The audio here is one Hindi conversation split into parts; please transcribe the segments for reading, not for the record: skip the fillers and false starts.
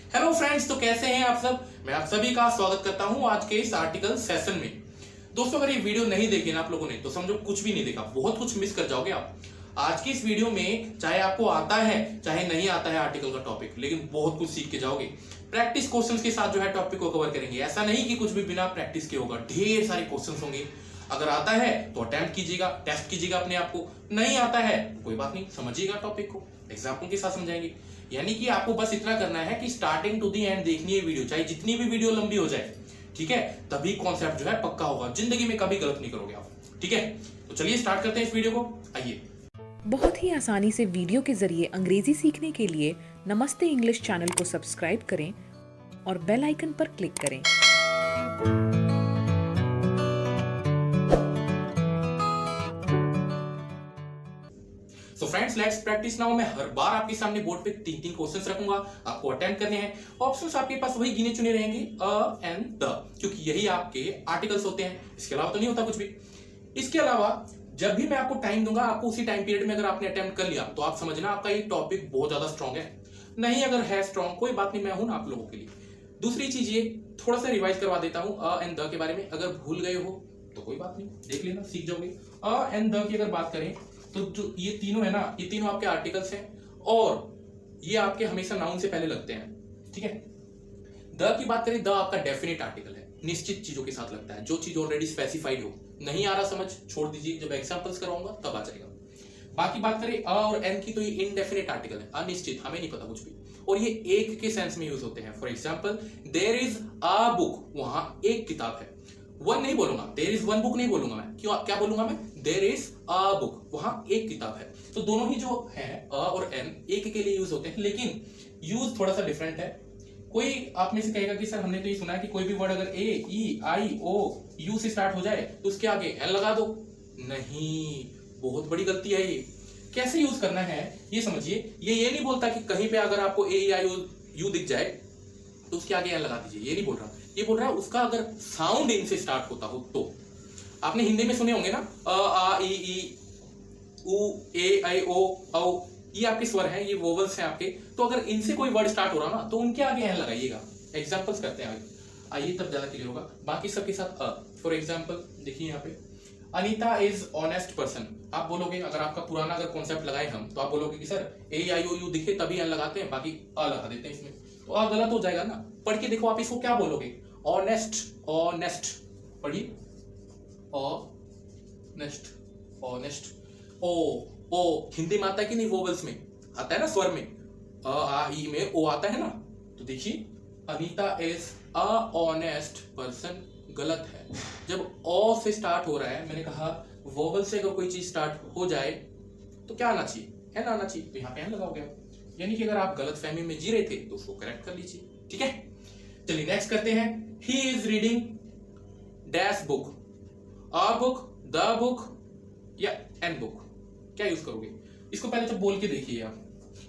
हेलो फ्रेंड्स, तो कैसे हैं आप सब। मैं आप सभी का स्वागत करता हूं आज के इस आर्टिकल सेशन में। दोस्तों, अगर ये वीडियो नहीं देखी ना आप लोगों ने तो समझो कुछ भी नहीं देखा, बहुत कुछ मिस कर जाओगे आप। आज की इस वीडियो में चाहे आपको आता है चाहे नहीं आता है आर्टिकल का टॉपिक, लेकिन बहुत कुछ सीख के जाओगे। प्रैक्टिस क्वेश्चंस के साथ जो है टॉपिक को कवर करेंगे। ऐसा नहीं कि कुछ भी बिना प्रैक्टिस के होगा, ढेर सारे क्वेश्चंस होंगे। अगर आता है तो अटेम्प्ट कीजिएगा, टेस्ट कीजिएगा अपने आप को। नहीं आता है तो कोई बात नहीं, समझिएगा टॉपिक को, एग्जाम्पल के साथ समझाएंगे। यानी कि आपको बस इतना करना है कि स्टार्टिंग टू दी एंड देखनी है वीडियो, चाहे जितनी भी वीडियो लंबी हो जाए, ठीक है। तभी कॉन्सेप्ट जो है पक्का होगा, जिंदगी में कभी गलत नहीं करोगे आप, ठीक है। तो चलिए स्टार्ट करते हैं इस वीडियो को, आइए। बहुत ही आसानी से वीडियो के जरिए अंग्रेजी सीखने के लिए नमस्ते इंग्लिश चैनल को सब्सक्राइब करें और बेल आइकन पर क्लिक करें। So friends, let's practice now. मैं हर बार आपके सामने बोर्ड पे 3-3 क्वेश्चंस रखूंगा, आपको अटेम्प्ट करने हैं। ऑप्शंस आपके पास वही गिने चुने रहेंगे, अ एंड द, क्योंकि यही आपके आर्टिकल्स होते हैं, इसके अलावा तो नहीं होता कुछ भी। इसके अलावा जब भी मैं आपको टाइम दूंगा, आपको उसी टाइम पीरियड में अगर आपने अटेम्प्ट कर लिया तो आप समझना आपका ये टॉपिक बहुत ज्यादा स्ट्रॉन्ग है। नहीं अगर है स्ट्रॉन्ग, कोई बात नहीं, मैं हूं ना आप लोगों के लिए। दूसरी चीज ये थोड़ा सा रिवाइज करवा देता हूं अ एंड द के बारे में। अगर भूल गए हो तो कोई बात नहीं, देख लेना, सीख जाओगे। अ एंड द की अगर बात करें तो जो ये तीनों है ना, ये तीनों आपके आर्टिकल्स हैं और ये आपके हमेशा नाउन से पहले लगते हैं, ठीक है। द की बात करें, द आपका डेफिनेट आर्टिकल है, निश्चित चीजों के साथ लगता है, जो चीज ऑलरेडी स्पेसिफाइड हो। नहीं आ रहा समझ, छोड़ दीजिए, जब एग्जांपल्स कराऊंगा तब आ जाएगा। बाकी बात करें अ और एन की, तो ये इनडेफिनेट आर्टिकल है, अनिश्चित, हमें नहीं पता कुछ भी, और ये एक के सेंस में यूज होते हैं। For example, there is a book, वहां एक किताब है। वन नहीं बोलूंगा, देयर इज वन बुक नहीं बोलूंगा मैं, क्यों, क्या बोलूंगा मैं, देयर इज अ बुक, वहां एक किताब है। तो दोनों ही जो है अ और एन एक के लिए यूज होते हैं, लेकिन यूज थोड़ा सा डिफरेंट है। कोई आप में से कहेगा कि सर हमने तो ये सुना है कि कोई भी वर्ड अगर ए ई आई ओ यू से स्टार्ट हो जाए तो उसके आगे एन लगा दो। नहीं, बहुत बड़ी गलती है ये। कैसे यूज करना है ये समझिए। ये नहीं बोलता कि कहीं पे अगर आपको ए ई आई ओ यू दिख जाए तो उसके आगे एन लगा दीजिए, ये नहीं बोल रहा। ये बोल रहा है उसका अगर साउंड इन से स्टार्ट होता हो तो। आपने हिंदी में सुने होंगे ना, अ आ ई उ ए आई ओ औ, ये आपके स्वर हैं, ये वोवल्स हैं आपके। तो अगर इनसे कोई वर्ड स्टार्ट हो रहा ना तो उनके आगे एन लगाइएगा। एग्जांपल्स करते हैं आइए, तब ज्यादा क्लियर होगा। बाकी सबके साथ अ। फॉर एग्जांपल देखिए यहाँ पे, अनीता इज ऑनेस्ट पर्सन। आप बोलोगे, अगर आपका पुराना अगर कॉन्सेप्ट लगाए हम तो आप बोलोगे कि sir A I O you दिखे तभी एन लगाते हैं, बाकी अ लगा देते हैं इसमें, तो अ गलत हो जाएगा ना। पढ़ के देखो आप इसको क्या बोलोगे, ऑनेस्ट, ऑनेस्ट, पढ़िए, ऑनेस्ट, ऑनेस्ट। ओ हिंदी में आता है कि नहीं, वोवल्स में आता है ना, स्वर में अ आ ई में ओ आता है ना। तो देखिए, Anita is a honest person गलत है। जब ओ से स्टार्ट हो रहा है, मैंने कहा वोवल से अगर कोई चीज स्टार्ट हो जाए तो क्या आना चाहिए, एन आना चाहिए, तो यहाँ पे एन लगाओगे आप। यानी कि अगर आप गलत फहमी में जी रहे थे तो उसको करेक्ट कर लीजिए, ठीक है। चलिए नेक्स्ट करते हैं। He is reading dash book, a book, the book या एन बुक, क्या यूज करोगे। इसको पहले तो बोल के देखिए आप।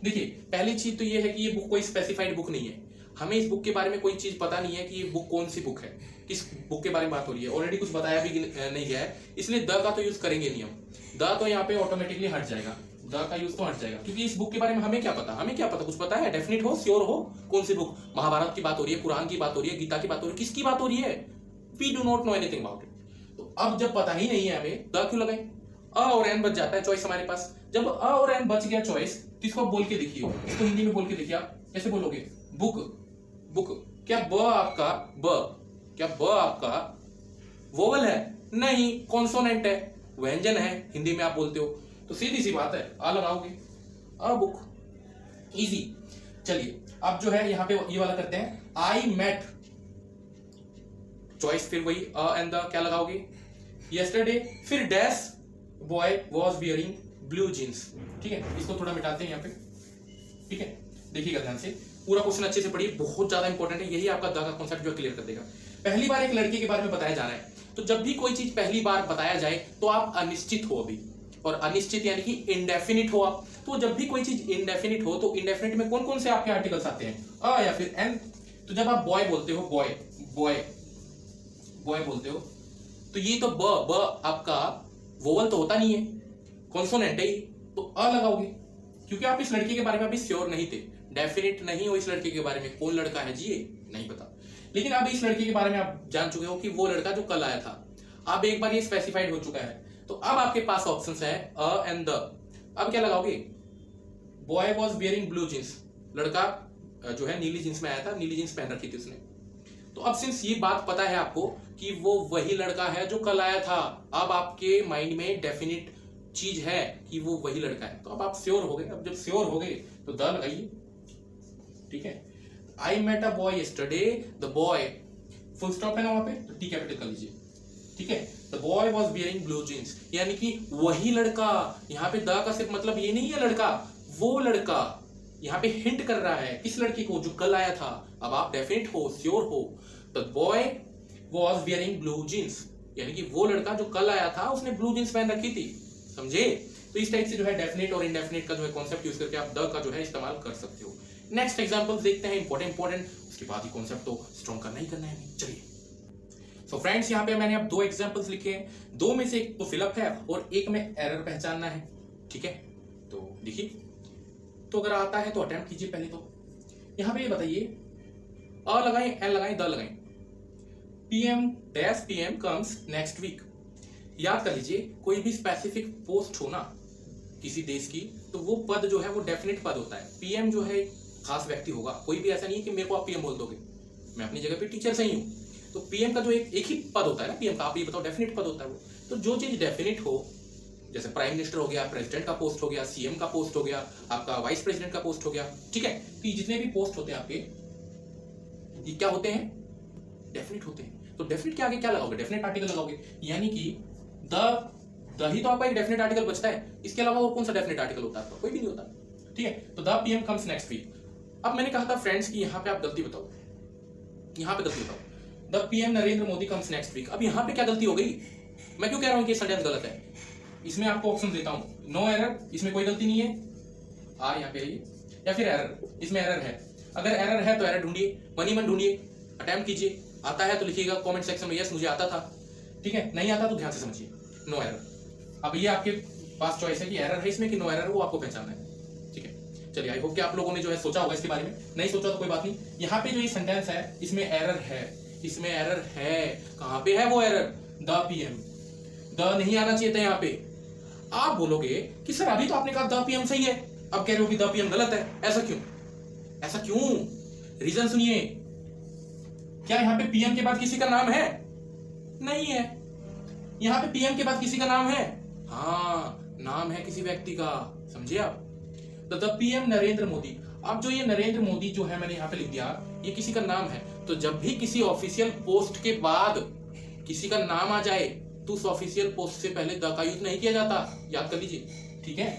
देखिए, पहली चीज तो ये है कि ये बुक कोई स्पेसिफाइड बुक नहीं है। हमें इस बुक के बारे में कोई चीज पता नहीं है कि ये बुक कौन सी बुक है, किस बुक के बारे में बात हो रही है, ऑलरेडी कुछ बताया भी नहीं गया है, इसलिए द का तो यूज करेंगे नहीं हम। द तो यहाँ पे ऑटोमेटिकली हट जाएगा, द का यूज तो हट जाएगा, क्योंकि इस बुक के बारे में हमें क्या पता, हमें क्या पता, कुछ पता है, डेफिनेट हो, श्योर हो, कौन सी बुक, महाभारत की बात हो रही है, कुरान की बात हो रही है, गीता की बात हो रही है, किसकी बात हो रही है, we do not know anything about it. तो अब जब पता ही नहीं है हमें, द क्यों लगाए। अ और एन बच जाता है चॉइस हमारे पास। जब अ और एन बच गया चॉइस, तो इसको बोल के देखिए, इसको हिंदी में बोल के देखिए आप कैसे बोलोगे, बुक, बुक। क्या ब आपका, ब, क्या ब आपका वोवल है, नहीं, कॉन्सोनेंट है, व्यंजन है, हिंदी में आप बोलते हो, तो सीधी सी बात है, आ लगाओगे, अ बुक, इजी। चलिए अब जो है यहाँ पे ये वाला करते हैं, आई मेट, चॉइस फिर वही अ एंड द, क्या लगाओगे, यस्टरडे, फिर dash boy was bearing blue jeans, ठीक है। इसको थोड़ा मिटाते हैं यहाँ पे, ठीक है। देखिएगा ध्यान से, पूरा क्वेश्चन अच्छे से पढ़िए, बहुत ज्यादा इंपॉर्टेंट है, यही आपका द का कॉन्सेप्ट जो क्लियर कर देगा। पहली बार एक लड़के के बारे में बताया जा रहा है, तो जब भी कोई चीज पहली बार बताया जाए तो आप अनिश्चित हो अभी, और अनिश्चित यानी कि इंडेफिनिट हो आप। तो जब भी कोई चीज इंडेफिनिट हो तो इंडेफिनिट में कौन कौन से आपके आर्टिकल्स आते हैं, अ या फिर एन। तो जब आप बॉय बोलते हो, बॉय, बॉय, बॉय बोलते हो, तो ये तो ब आपका वोवल तो होता नहीं है, कॉन्सोनेंट है ये, तो अ लगाओगे, क्योंकि आप इस लड़के के बारे में अभी श्योर नहीं थे, डेफिनेट नहीं हो इस लड़के के बारे में। कौन लड़का है जी ये नहीं पता, लेकिन अब इस लड़के के बारे में आप जान चुके हो कि वो लड़का जो कल आया था। अब एक बार ये स्पेसिफाइड हो चुका है, तो अब आपके पास ऑप्शंस है अ एंड द। अब क्या लगाओगे? Boy was bearing blue jeans, लड़का जो है नीली जींस में आया था, नीली जींस पहन रखी थी उसने। तो अब सिंस ये बात पता है आपको कि वो वही लड़का है जो कल आया था, अब आपके माइंड में डेफिनेट चीज है कि वो वही लड़का है, तो अब आप श्योर हो गए। अब जब श्योर हो गए तो द लगाइए, ठीक है। I met a boy yesterday, the boy, full stop है ना वहां पे, तो टी कैपिटल कर लीजिए, ठीक है। The boy was bearing blue jeans, यानी कि वही लड़का। यहाँ पे द का सिर्फ मतलब ये नहीं है लड़का, वो लड़का यहाँ पे हिंट कर रहा है किस लड़के को, जो कल आया था। अब आप डेफिनेट हो, श्योर हो। The boy was bearing blue jeans, यानी कि वो लड़का जो कल आया था उसने ब्लू जींस पहन रखी थी, समझे। तो इस टाइप से जो है डेफिनेट और इनडेफिनेट का जो है कॉन्सेप्ट यूज करके आप द का जो है इस्तेमाल कर सकते हो। नेक्स्ट एग्जांपल देखते हैं, इंपॉर्टेंट, उसके बाद ही कॉन्सेप्ट तो स्ट्रॉन्ग करना ही करना है। चलिए, सो फ्रेंड्स यहाँ पे मैंने अब दो एग्जांपल्स लिखे हैं, दो में से एक तो फिलअप है और एक में एरर पहचानना है, ठीक है। तो देखिए, तो अगर आता है तो अटेम्प्ट कीजिए पहले। तो यहाँ पे ये बताइए, अ लगाएं, एन लगाएं, द लगाएं। PM comes next week. याद कर लीजिए, कोई भी स्पेसिफिक पोस्ट हो ना किसी देश की, तो वो पद जो है वो डेफिनेट पद होता है। पीएम जो है एक खास व्यक्ति होगा, कोई भी ऐसा नहीं है कि मेरे को आप पीएम बोल दोगे, मैं अपनी जगह पे टीचर सही हूँ। तो पीएम का जो एक ही पद होता है ना, पीएम का, आप ये बताओ, डेफिनेट पद होता है वो। तो जो चीज डेफिनेट हो, जैसे प्राइम मिनिस्टर हो गया, प्रेसिडेंट का पोस्ट हो गया, सीएम का पोस्ट हो गया, आपका वाइस प्रेसिडेंट का पोस्ट हो गया, ठीक है। तो जितने भी पोस्ट होते हैं आपके, ये क्या होते हैं? डेफिनेट होते हैं। तो डेफिनेट के आगे क्या लगाओगे? डेफिनेट आर्टिकल लगाओगे, यानी कि द ही तो आपका एक डेफिनेट आर्टिकल बचता है। इसके अलावा और कौन सा डेफिनेट आर्टिकल होता है? कोई भी नहीं होता, ठीक है। तो the PM comes next week. अब मैंने कहा था फ्रेंड्स कि यहाँ पे आप गलती बताओ, यहाँ पे गलती बताओ, the PM Narendra Modi comes next week. अब यहाँ पे क्या गलती हो गई? मैं क्यों कह रहा हूँ कि सेंटेंस गलत है? इसमें आपको ऑप्शन देता हूँ, नो एरर, इसमें कोई गलती नहीं है, यहाँ पे आइए, या फिर एरर, इसमें एरर है। अगर एरर है तो एरर ढूंढिए, मनी मन ढूंढिए, अटेम्प्ट कीजिए। आता है तो लिखिएगा कमेंट सेक्शन में यस मुझे आता था, ठीक है। नहीं आता तो ध्यान से समझिए, नो एरर। अब ये आपके पास चॉइस है कि एरर है इसमें कि नो एरर है, वो आपको पहचानना है, ठीक है। चलिए, आई होप कि आप लोगों ने जो है सोचा होगा इसके बारे में। नहीं सोचा तो कोई बात नहीं, यहाँ पे जो ये सेंटेंस है इसमें एरर है, इसमें एरर है। कहाँ पे है वो एरर? द पीएम, द नहीं आना चाहिए था यहाँ पे। आप बोलोगे कि सर अभी तो आपने कहा द पीएम सही है, अब कह रहे हो कि द पीएम गलत है, ऐसा क्यों? ऐसा क्यों? रीजन सुनिए। क्या यहाँ पे पीएम के बाद किसी का नाम है? नहीं है। यहाँ पे पीएम के बाद किसी का नाम है? हाँ, नाम है किसी व्यक्ति का, समझे आप। The PM Narendra Modi. अब जो ये नरेंद्र मोदी जो है मैंने यहाँ पे लिख दिया, ये किसी का नाम है। तो जब भी किसी ऑफिशियल पोस्ट के बाद किसी का नाम आ जाए तो उस ऑफिशियल पोस्ट से पहले द का यूज नहीं किया जाता, याद कर लीजिए, ठीक है।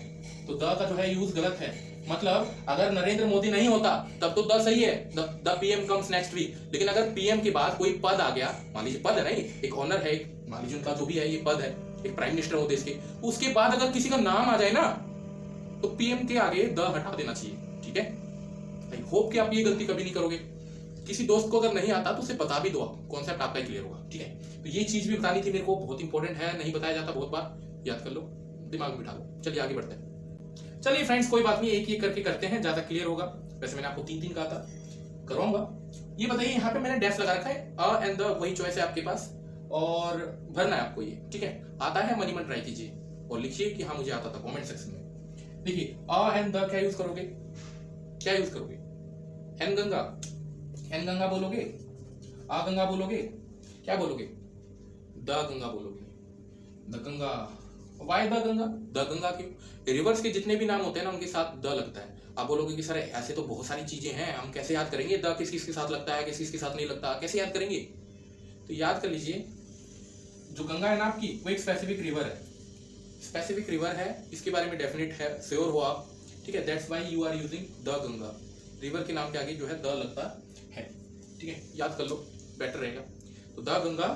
तो द का जो है यूज गलत है, मतलब अगर नरेंद्र मोदी नहीं होता तब तो द सही है, the PM comes next week. लेकिन अगर पीएम के बाद कोई पद आ गया, मान लीजिए पद है ना, एक ऑनर है, मान लीजिए उनका जो भी है ये पद है, एक प्राइम मिनिस्टर हो देश के, उसके बाद अगर किसी का नाम आ जाए ना तो पीएम के आगे द हटा देना चाहिए, ठीक है। आई होप कि आप ये गलती कभी नहीं करोगे। किसी दोस्त को अगर नहीं आता तो उसे बता भी दो, कॉन्सेप्ट आपका क्लियर होगा, ठीक है। तो ये चीज भी बतानी थी मेरे को, बहुत इंपॉर्टेंट है, नहीं बताया जाता बहुत बार, याद कर लो, दिमाग में बिठा लो। चलिए आगे बढ़ते हैं। चलिए फ्रेंड्स, कोई बात नहीं, एक एक करके करते हैं, ज्यादा क्लियर होगा। वैसे मैंने आपको 3-3 कहा था, करवाऊंगा। ये बताइए, यहाँ पे मैंने डैश लगा रखा है, अ एंड द, वही चॉइस है आपके पास, और भरना है आपको ये, ठीक है। आता है मनी मन ट्राई कीजिए और लिखिए कि हाँ मुझे आता था कमेंट सेक्शन में। देखिए, अ एंड द क्या यूज करोगे? क्या यूज करोगे? एन गंगा, एन गंगा बोलोगे, आ गंगा बोलोगे, क्या बोलोगे? द गंगा बोलोगे, the Ganga. Why the Ganga? The Ganga क्यों? रिवर्स के जितने भी नाम होते हैं ना उनके साथ द लगता है। आप बोलोगे कि सर ऐसे तो बहुत सारी चीजें हैं, हम कैसे याद करेंगे द किस किस के साथ लगता है, किस किस के साथ नहीं लगता, कैसे याद करेंगे? तो याद कर लीजिए, जो गंगा है ना आपकी, वो एक स्पेसिफिक रिवर है, स्पेसिफिक रिवर है, इसके बारे में डेफिनेट है, श्योर हो आप, ठीक है। That's why you are using the Ganga. River के नाम के आगे जो है द लगता है, ठीक है, याद कर लो, बेटर रहेगा। तो the Ganga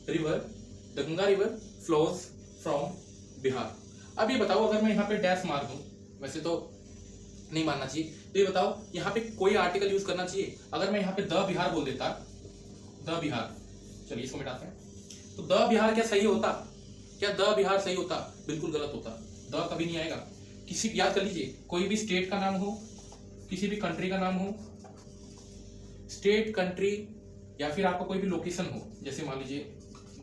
river, the Ganga river flows from Bihar. अब ये बताओ, अगर मैं यहाँ पे डैश मार दूं, वैसे तो नहीं मानना चाहिए, तो ये बताओ यहाँ पे कोई आर्टिकल यूज करना चाहिए? अगर मैं यहाँ पे द बिहार बोल देता, द बिहार, चलिए इसको मिटाते हैं, तो द बिहार क्या सही होता? क्या द बिहार सही होता? बिल्कुल गलत होता, द कभी नहीं आएगा। किसी, याद कर लीजिए, कोई भी स्टेट का नाम हो, किसी भी कंट्री का नाम हो, स्टेट, कंट्री, या फिर आपका कोई भी लोकेशन हो, जैसे मान लीजिए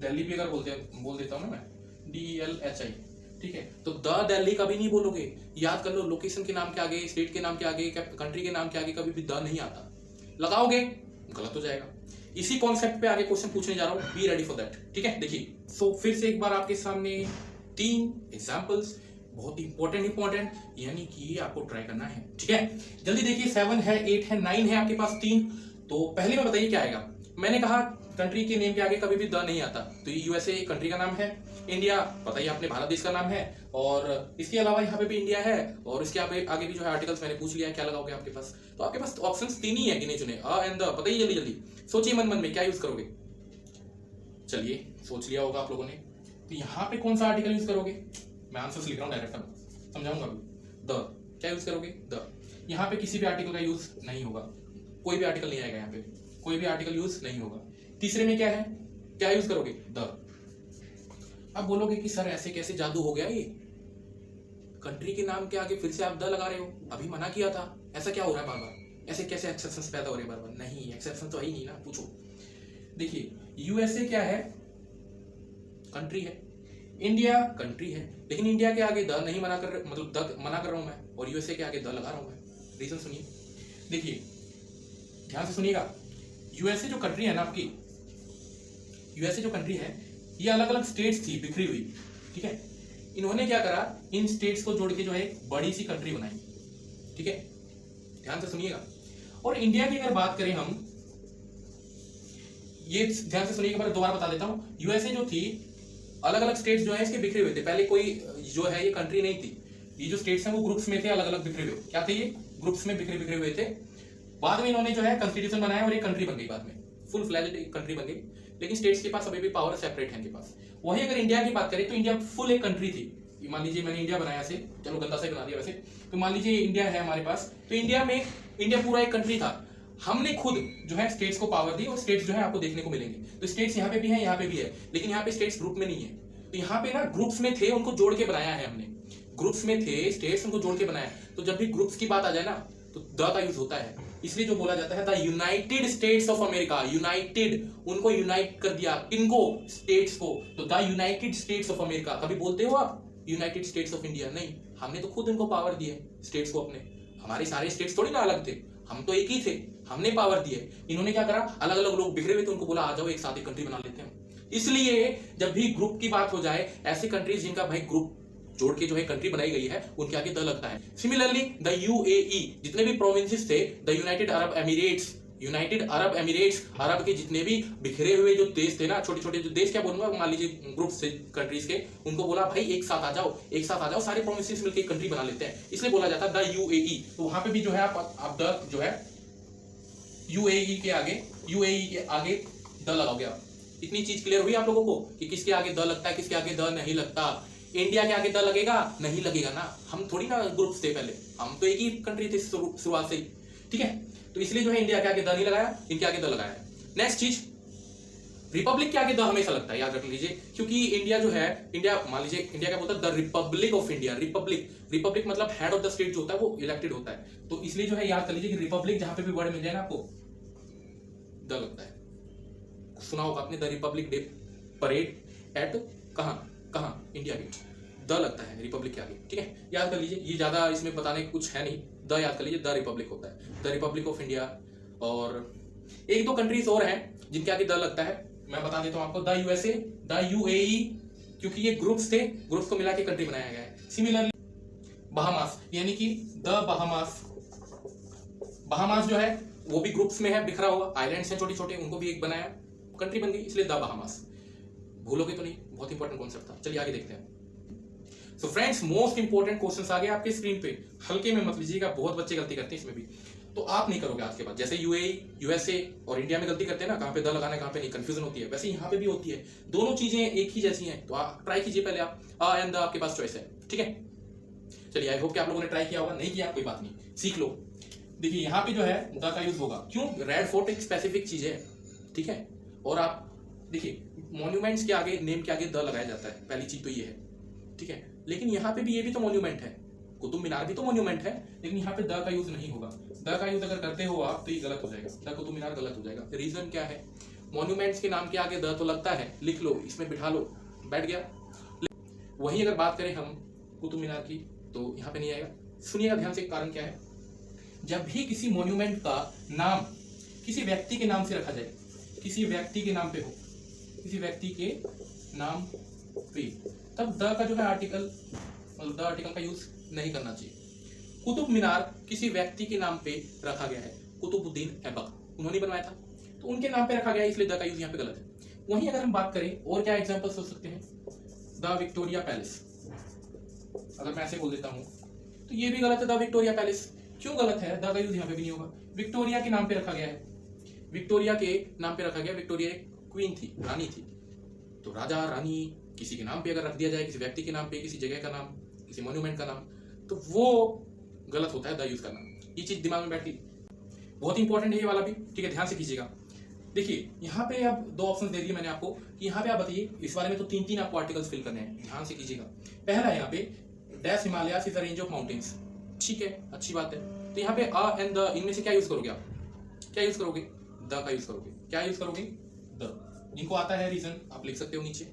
दिल्ली भी अगर बोल देता हूँ ना मैं, DLHI, ठीक है, तो द दिल्ली कभी नहीं बोलोगे, याद कर लो, लोकेशन के नाम के आगे, स्टेट के नाम के आगे, कंट्री के नाम के आगे कभी भी द नहीं आता, लगाओगे गलत हो जाएगा। इसी कॉन्सेप्ट पे आगे क्वेश्चन पूछने जा रहा हूं, बी रेडी फॉर दैट, ठीक है। देखिए, सो फिर से एक बार आपके सामने 3 एग्जांपल्स, बहुत इंपॉर्टेंट, यानी कि आपको ट्राई करना है, ठीक है। जल्दी देखिए, 7 है, 8 है, 9 है आपके पास 3। तो पहले में बताइए क्या आएगा। मैंने कहा कंट्री के नेम के आगे कभी भी द नहीं आता, तो ये यूएसए कंट्री का नाम है, इंडिया पता ही आपने भारत देश का नाम है, और इसके अलावा यहाँ पे भी इंडिया है, और इसके आगे भी जो है आर्टिकल्स मैंने पूछ लिया है, क्या लगाओगे आपके पास। तो आपके पास ऑप्शंस 3 ही है गिने चुने, अ एंड द। बताइए जल्दी जल्दी, सोचिए मन में क्या यूज करोगे। चलिए, सोच लिया होगा आप लोगों ने, तो यहाँ पे कौन सा आर्टिकल यूज करोगे। मैं आंसर्स लिख रहा हूँ डायरेक्ट, समझाऊंगा अभी। द क्या यूज करोगे, द। यहाँ पे किसी भी आर्टिकल का यूज नहीं होगा, कोई भी आर्टिकल नहीं आएगा यहाँ पे, कोई भी आर्टिकल यूज नहीं होगा। तीसरे में क्या है, क्या यूज करोगे, द। अब बोलोगे कि सर ऐसे कैसे जादू हो गया, ये कंट्री के नाम के आगे फिर से आप द लगा रहे हो, अभी मना किया था, ऐसा क्या हो रहा है बार बार, ऐसे कैसे एक्सेप्शंस पैदा हो रहे हैं बार बार। नहीं, एक्सेप्शन तो है ही नहीं ना, पूछो। देखिए, यूएसए क्या है, कंट्री है, इंडिया कंट्री है, लेकिन इंडिया के आगे द नहीं मना कर, मतलब द मना कर रहा हूं मैं, और यूएसए के आगे द लगा रहा हूं मैं। रीजन सुनिए, देखिए ध्यान से सुनिएगा। यूएसए जो कंट्री है ना आपकी, यूएसए जो कंट्री है, ये अलग अलग स्टेट्स थी बिखरी हुई, ठीक है। इन्होंने क्या करा, इन स्टेट्स को जोड़ के जो है एक बड़ी सी कंट्री बनाई, ठीक है, ध्यान से सुनिएगा। और इंडिया की अगर बात करें हम, ये ध्यान से सुनिएगा, मैं दोबारा बता देता हूं। यूएसए जो थी, अलग अलग स्टेट्स जो है इसके बिखरे हुए थे, पहले कोई जो है ये कंट्री नहीं थी, ये जो स्टेट्स हैं वो ग्रुप्स में थे, अलग अलग बिखरे हुए, क्या थे ये, ग्रुप्स में बिखरे हुए थे। बाद में इन्होंने जो है कॉन्स्टिट्यूशन बनाया और एक कंट्री बन गई, बाद में फुल फ्लैज्ड एक कंट्री बन गई, लेकिन स्टेट्स के पास अभी भी पावर सेपरेट है इनके पास। वही अगर इंडिया की बात करें तो इंडिया फुल एक कंट्री थी। मान लीजिए मैंने इंडिया बनाया से, चलो गंदा से बना दिया वैसे, तो मान लीजिए इंडिया है हमारे पास, तो इंडिया पूरा एक कंट्री था। हमने खुद जो है स्टेट्स को पावर दी, और स्टेट्स जो है आपको देखने को मिलेंगे, तो स्टेट्स यहाँ पे भी है, यहाँ पे भी है, लेकिन यहाँ पे स्टेट्स ग्रुप में नहीं है। तो यहाँ पे ना ग्रुप्स में थे, उनको जोड़ के बनाया है हमने, ग्रुप्स में थे स्टेट्स, उनको जोड़ के बनाया। तो जब भी ग्रुप्स की बात आ जाए ना, तो द का यूज होता है, इसलिए जो बोला जाता है the United states of America, United, उनको यूनाइट कर दिया, किनको, स्टेट्स को, तो the United states of America. कभी बोलते हो आप यूनाइटेड स्टेट्स ऑफ इंडिया, नहीं, हमने तो खुद उनको पावर दी है, स्टेट्स को अपने, हमारे सारे स्टेट्स थोड़ी ना अलग थे, हम तो एक ही थे, हमने पावर दी है। इन्होंने क्या करा, अलग अलग लोग बिखरे हुए थे, उनको बोला आ जाओ एक साथ एक कंट्री बना लेते हैं। इसलिए जब भी ग्रुप की बात हो जाए, ऐसी कंट्रीज जिनका भाई ग्रुप जोड़ के जो है कंट्री बनाई गई है, उनके आगे द लगता है। सिमिलरली द यूएई, जितने भी प्रोविंसेस थे, द यूनाइटेड अरब एमिरेट्स, अरब के जितने भी बिखरे हुए जो देश थे ना, छोटे छोटे जो देश, क्या बोलूंगा, मान लीजिए ग्रुप से कंट्रीज के, उनको बोला भाई एक साथ आ जाओ, सारे प्रोविंसेस मिलकर कंट्री बना लेते हैं, इसलिए बोला जाता है द यूएई। तो वहां पे भी जो है आप द जो है यूएई के आगे द लगाओगे आप। इतनी चीज क्लियर हुई आप लोगों को कि किसके आगे द लगता है, किसके आगे द नहीं लगता। इंडिया के आगे द लगेगा, नहीं लगेगा ना, हम थोड़ी ना ग्रुप्स थे पहले, हम तो एक ही कंट्री थे शुरुआत से ही, ठीक है। तो इसलिए जो है इंडिया के आगे द नहीं लगाया, इनके आगे द लगाया। नेक्स्ट चीज, रिपब्लिक के आगे द हमेशा लगता है, याद रख लीजिए, क्योंकि इंडिया जो है, इंडिया मान लीजिए इंडिया क्या बोलता है, the Republic of India. Republic मतलब हेड ऑफ द स्टेट जो होता है वो इलेक्टेड होता है, तो इसलिए जो है याद कर लीजिए कि रिपब्लिक जहां पे भी वर्ड मिल जाए ना आपको, द लगता है। सुना होगा आपने, the republic day parade at कहां इंडिया गेट, द लगता है रिपब्लिक के आगे, ठीक है, याद कर लीजिए। ये ज्यादा इसमें बताने कुछ है नहीं, द याद कर लीजिए, द रिपब्लिक होता है, द रिपब्लिक ऑफ इंडिया। और एक दो कंट्रीज और हैं जिनके आगे द लगता है, मैं बता देता हूं आपको, द यूएसए, द यूएई, क्योंकि ये ग्रुप्स थे, ग्रुप्स को मिला के कंट्री बनाया गया है। सिमिलरली बहामास, यानी कि द बहामास जो है वो भी ग्रुप्स में है, बिखरा हुआ, आइलैंड्स हैं छोटे छोटे, उनको भी एक बनाया, कंट्री बन गई, इसलिए द बहामास। भूलोगे तो नहीं, बहुत इंपॉर्टेंट कॉन्सेप्ट था। चलिए आगे देखते हैं। So friends, most important questions आ गए आपके स्क्रीन पे, हल्के में मत लीजिएगा, बहुत बच्चे गलती करते हैं इसमें भी, तो आप नहीं करोगे आज के बाद। जैसे यूएई, यूएसए और इंडिया में गलती करते हैं ना, कहां पे द लगाना है कहां पे नहीं, कंफ्यूजन होती है, वैसे यहाँ पे भी होती है, दोनों चीजें एक ही जैसी हैं। तो आप ट्राई कीजिए पहले, आप अ एंड द आपके पास चॉइस है, ठीक है। चलिए, आई होप कि आप लोगों ने ट्राई किया होगा, नहीं किया कोई बात नहीं, सीख लो। देखिए यहाँ पे जो है द का यूज होगा, क्यों, रेड फोर्ट एक स्पेसिफिक चीज है, ठीक है। और आप देखिए मॉन्यूमेंट्स के आगे, नेम के आगे द लगाया जाता है, पहली चीज तो ये है, ठीक है। लेकिन यहाँ पे भी ये भी तो मॉन्यूमेंट है, कुतुब मीनार भी तो मॉन्यूमेंट है, लेकिन यहाँ पे द का यूज नहीं होगा। द का यूज अगर करते हो आप तो ये गलत हो जाएगा, द कुतुब मीनार गलत हो जाएगा। रीजन क्या है, मॉन्यूमेंट्स के नाम के आगे द तो लगता है, लिख लो, इसमें बिठा लो, बैठ गया। वहीं अगर बात करें हम कुतुब मीनार की तो यहाँ पे नहीं आएगा। सुनिएगा ध्यान से, कारण क्या है, जब भी किसी मॉन्यूमेंट का नाम किसी व्यक्ति के नाम से रखा जाए, किसी व्यक्ति के नाम पे हो, किसी व्यक्ति के नाम पे, तब द का जो है आर्टिकल, मतलब द आर्टिकल का यूज नहीं करना चाहिए। कुतुब मीनार किसी व्यक्ति के नाम पे रखा गया है, कुतुबुद्दीन ऐबक, उन्होंने बनवाया था, तो उनके नाम पे रखा गया है, इसलिए द का यूज यहाँ पे गलत है। वहीं अगर हम बात करें और क्या एग्जांपल्स हो सकते हैं, द विक्टोरिया पैलेस, अगर मैं ऐसे बोल देता हूँ तो ये भी गलत है, द विक्टोरिया पैलेस। क्यों गलत है, द का यूज यहाँ पे भी नहीं होगा। विक्टोरिया के नाम पे रखा गया है, विक्टोरिया के नाम पे रखा गया, विक्टोरिया एक क्वीन थी, रानी थी, तो राजा रानी किसी के नाम पे अगर रख दिया जाए, किसी व्यक्ति के नाम पे, किसी जगह का नाम, किसी मॉन्यूमेंट का नाम, तो वो गलत होता है द यूज करना। ये चीज दिमाग में बैठ गई, बहुत इंपॉर्टेंट है ये वाला भी, ठीक है, ध्यान से कीजिएगा। देखिए यहाँ पे अब दो ऑप्शन दे दिए मैंने आपको कि यहाँ पे आप बताइए, इस बारे में तो तीन आपको आर्टिकल्स फिल करने हैं, ध्यान से कीजिएगा। पहला यहाँ पे dash Himalayas is a range of mountains, ठीक है, अच्छी बात है। तो यहाँ पे अ एंड द, इनमें से क्या यूज करोगे आप, क्या यूज करोगे, द का यूज करोगे। क्या यूज करोगे, द। जिनको आता है रीजन आप लिख सकते हो नीचे।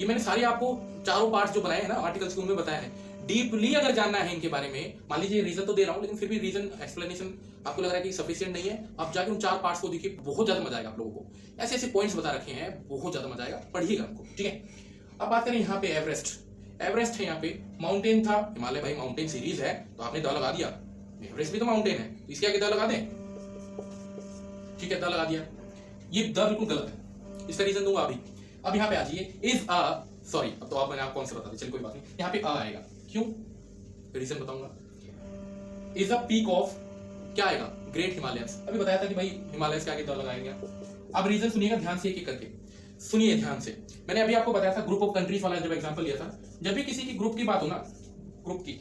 ये मैंने सारे आपको चारों पार्ट्स जो बनाए हैं ना आर्टिकल्स के, उनमें बताया है। डीपली अगर जानना है इनके बारे में, मान लीजिए रीजन तो दे रहा हूं, लेकिन फिर भी रीजन एक्सप्लेनेशन आपको लग रहा है कि सफिशिएंट नहीं है, आप जाके उन चार पार्ट्स को देखिए, बहुत ज्यादा मजा आएगा आप लोगों को। ऐसे ऐसे पॉइंट्स बता रखे हैं, बहुत ज्यादा मजा आएगा, पढ़िएगा आपको, ठीक है। अब बात करें यहाँ पे एवरेस्ट, एवरेस्ट है यहाँ पे, माउंटेन था, हिमालय भाई माउंटेन सीरीज है, तो आपने द लगा दिया, एवरेस्ट भी तो माउंटेन है, इसके आगे द लगा दें, ठीक है, द लगा दिया। ये द बिल्कुल गलत है, इसका रीजन दूंगा अभी। अब यहाँ पे आ जाइए, इज अ, सॉरी अब तो आप मैंने आपको कौन से बता दिया, चलिए कोई बात नहीं, यहाँ पे आ आएगा, क्यों, रीजन बताऊंगा। इज अ पीक ऑफ, क्या आएगा, ग्रेट हिमालयस, अभी बताया था कि भाई हिमालयस के आगे द लगाया गया। अब रीजन सुनिएगा ध्यान से, एक एक करके सुनिए ध्यान से। मैंने अभी आपको बताया था ग्रुप ऑफ कंट्रीज वाला जब एग्जांपल लिया था, जब भी किसी की ग्रुप की बात हो ना, ग्रुप की,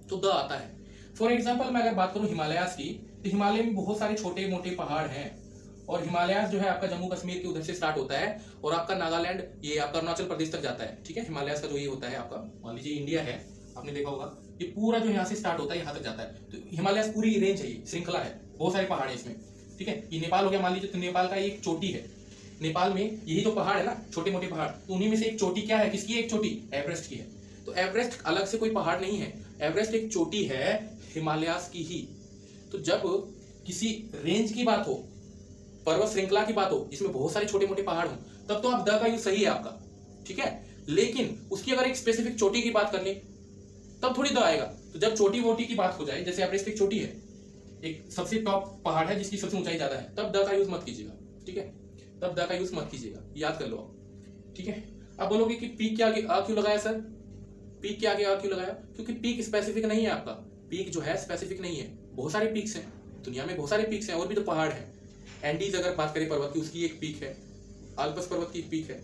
तो द आता है। फॉर एग्जांपल मैं अगर बात करूं हिमालयास की, तो हिमालय में बहुत सारे छोटे मोटे पहाड़ हैं, और हिमालयास जो है आपका जम्मू कश्मीर के उधर से स्टार्ट होता है, और आपका नागालैंड, ये आपका अरुणाचल प्रदेश तक जाता है, ठीक है। हिमालयास का जो ये होता है आपका, मान लीजिए इंडिया है, आपने देखा होगा, ये पूरा जो यहाँ से स्टार्ट होता है यहाँ तक जाता है, तो हिमालयास पूरी रेंज है, ये श्रृंखला है, बहुत सारे पहाड़ है इसमें, ठीक है। ये नेपाल हो गया मान लीजिए, तो नेपाल का एक चोटी है, नेपाल में यही जो पहाड़ है ना, छोटे मोटे पहाड़, तो उन्हीं में से एक चोटी क्या है, किसकी है, एक चोटी एवरेस्ट की है। तो एवरेस्ट अलग से कोई पहाड़ नहीं है, एवरेस्ट एक चोटी है हिमालयास की ही। तो जब किसी रेंज की बात हो, पर्वत श्रृंखला की बात हो, जिसमें बहुत सारे छोटे मोटे पहाड़ हो, तब तो आप द का यूज सही है आपका, ठीक है। लेकिन उसकी अगर एक स्पेसिफिक चोटी की बात कर ले, तब थोड़ी द आएगा। तो जब छोटी वोटी की बात हो जाए, जैसे एवरेस्ट एक चोटी है, एक सबसे टॉप पहाड़ है जिसकी सबसे ऊंचाई ज्यादा है, तब द का यूज मत कीजिएगा, ठीक है, तब द का यूज मत कीजिएगा, याद कर लो आप, ठीक है। अब बोलोगे कि पीक के आगे आ क्यों लगाया सर, पीक के आगे आ क्यों लगाया, क्योंकि पीक स्पेसिफिक नहीं है आपका, पीक जो है स्पेसिफिक नहीं है, बहुत सारे पीक्स हैं दुनिया में, बहुत सारे पीक्स हैं, और भी तो पहाड़ है। एंडीज अगर बात करें पर्वत की, उसकी एक पीक है, आल्पस पर्वत की एक पीक है,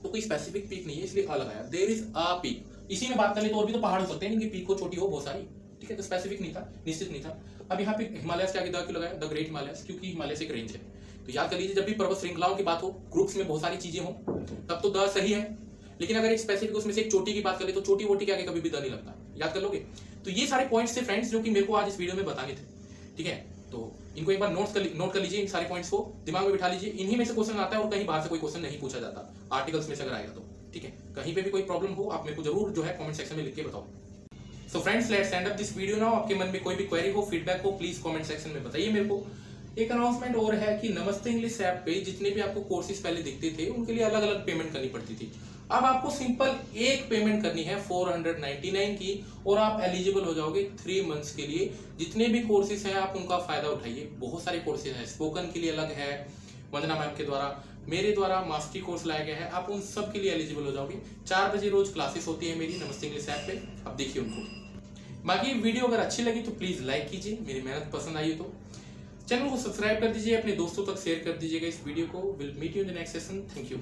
तो कोई स्पेसिफिक पीक नहीं है, इसलिए आ लगाया, देयर इज अ पीक। इसी में बात करें तो और भी तो पहाड़ हो सकते हैं, इनकी पीक हो छोटी हो बहुत सारी, ठीक है, तो स्पेसिफिक नहीं था, निश्चित नहीं था। अब यहाँ पे हिमालयस के आगे द क्यों लगाया, द ग्रेट हिमालयस, क्योंकि हिमालय एक रेंज है। तो याद कर लीजिए, जब भी पर्वत श्रृंखलाओं की बात हो, ग्रुप्स में बहुत सारी चीजें हो, तब तो द सही है। लेकिन अगर एक स्पेसिफिक उसमें से एक चोटी की बात करें, तो चोटी वोटी के आगे कभी भी द नहीं लगता, याद कर लोगे। तो ये सारे पॉइंट्स थे फ्रेंड्स, जो कि मेरे को आज इस वीडियो में बताने थे, ठीक है। तो इनको एक बार नोट कर लीजिए, इन सारे पॉइंट्स को दिमाग में बिठा लीजिए। इन्हीं में से क्वेश्चन आता है, और कहीं बाहर से कोई क्वेश्चन नहीं पूछा जाता, आर्टिकल्स में से अगर आएगा तो, ठीक है। कहीं पे भी कोई प्रॉब्लम हो, आप मेरे को जरूर जो है कमेंट सेक्शन में लिख के बताओ। So friends, let's end up this video now. आपके मन में कोई भी क्वेरी हो, फीडबैक हो, प्लीज कमेंट सेक्शन में बताइए मेरे को। एक अनाउंसमेंट और है कि नमस्ते इंग्लिश ऐप पे जितने भी आपको कोर्सेज पहले दिखते थे, उनके लिए अलग अलग पेमेंट करनी पड़ती थी। अब आपको सिंपल एक पेमेंट करनी है 499 की, और आप एलिजिबल हो जाओगे 3 मंथ्स के लिए। जितने भी कोर्सेज हैं आप उनका फायदा उठाइए, बहुत सारे कोर्सेज हैं, स्पोकन के लिए अलग है, वंदना मैम के द्वारा, मेरे द्वारा मास्टरी कोर्स लाया गया है, आप उन सब के लिए एलिजिबल हो जाओगे। 4 बजे रोज क्लासेस होती है मेरी नमस्ते इंग्लिश ऐप पे, आप देखिए उनको। बाकी वीडियो अगर अच्छी लगी तो प्लीज लाइक कीजिए, मेरी मेहनत पसंद आई तो चैनल को सब्सक्राइब कर दीजिए, अपने दोस्तों तक शेयर कर दीजिएगा इस वीडियो को। Will meet you in the next session, thank you.